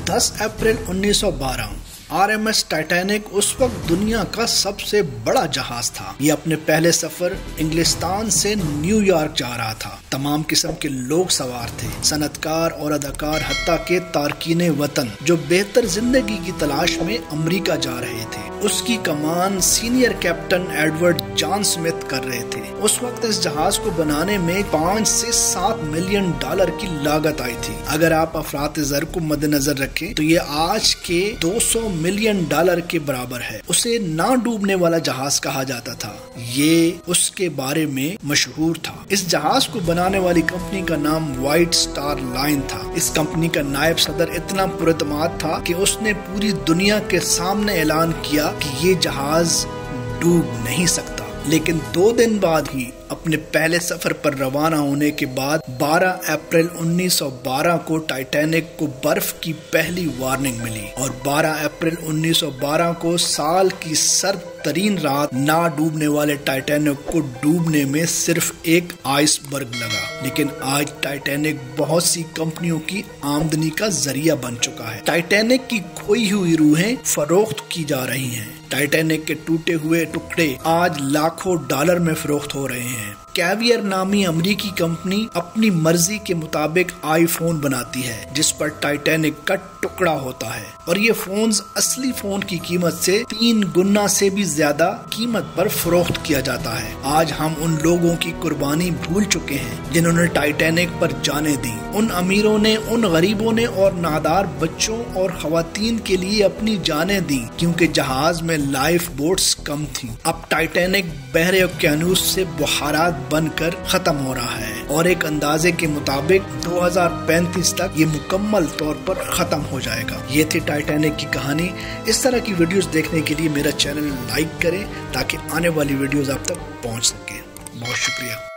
10 अप्रैल 1912 RMS Titanic उस वक्त दुनिया का सबसे बड़ा जहाज था। ये अपने पहले सफर इंग्लिस्तान से न्यूयॉर्क जा रहा था। तमाम किस्म के लोग सवार थे, सनतकार और अदाकार, हत्ता के तारकीने वतन जो बेहतर जिंदगी की तलाश में अमेरिका जा रहे थे। उसकी कमान senior captain Edward John Smith कर रहे थे। उस वक्त इस जहाज को बनाने में 5 से 7 मिलियन डॉलर की लागत आई थी। अगर आप अफरात-ए-ज़र को मद्देनजर रखें तो ये आज के 200 मिलियन डॉलर के बराबर है। उसे ना डूबने वाला जहाज कहा जाता था। ये उसके बारे में मशहूर था। इस जहाज को बनाने वाली कंपनी का नाम व्हाइट स्टार लाइन था। इस कंपनी का नायब सदर इतना पुरतमाद था कि उसने पूरी दुनिया के सामने ऐलान किया कि ये जहाज डूब नहीं सकता। लेकिन 2 दिन बाद ही अपने पहले सफर पर रवाना होने के बाद 12 अप्रैल 1912 को टाइटैनिक को बर्फ की पहली वार्निंग मिली और 12 अप्रैल 1912 को साल की सर्द तरीन रात ना डूबने वाले टाइटैनिक को डूबने में सिर्फ एक आइसबर्ग लगा। लेकिन आज टाइटैनिक बहुत सी कंपनियों की आमदनी का जरिया बन चुका है। टाइटैनिक की खोई हुई रूहें फरोख्त की जा रही हैं। टाइटैनिक के टूटे हुए टुकड़े आज लाखों डॉलर में फरोख्त हो रहे हैं। कैवियर नामी अमेरिकी कंपनी अपनी मर्जी के मुताबिक आईफोन बनाती है जिस पर टाइटैनिक का टुकड़ा होता है और ये फोन्स असली फोन की कीमत से 3 गुना से भी ज्यादा कीमत पर फरोख्त किया जाता है। आज हम उन लोगों की कुर्बानी भूल चुके हैं जिन्होंने टाइटैनिक पर जानें दी। उन अमीरों ने, उन गरीबों ने और नादार बच्चों और खवातीन के लिए अपनी जानें दी क्योंकि जहाज में लाइफ बोट्स कम थी। अब टाइटैनिक बहरे ओकेयानूस से बुखारात बनकर खत्म हो रहा है और एक अंदाजे के मुताबिक 2035 तक ये मुकम्मल तौर पर खत्म हो जाएगा। ये थी टाइटैनिक की कहानी। इस तरह की वीडियोस देखने के लिए मेरा चैनल लाइक करें ताकि आने वाली वीडियोस आप तक पहुंच सके। बहुत शुक्रिया।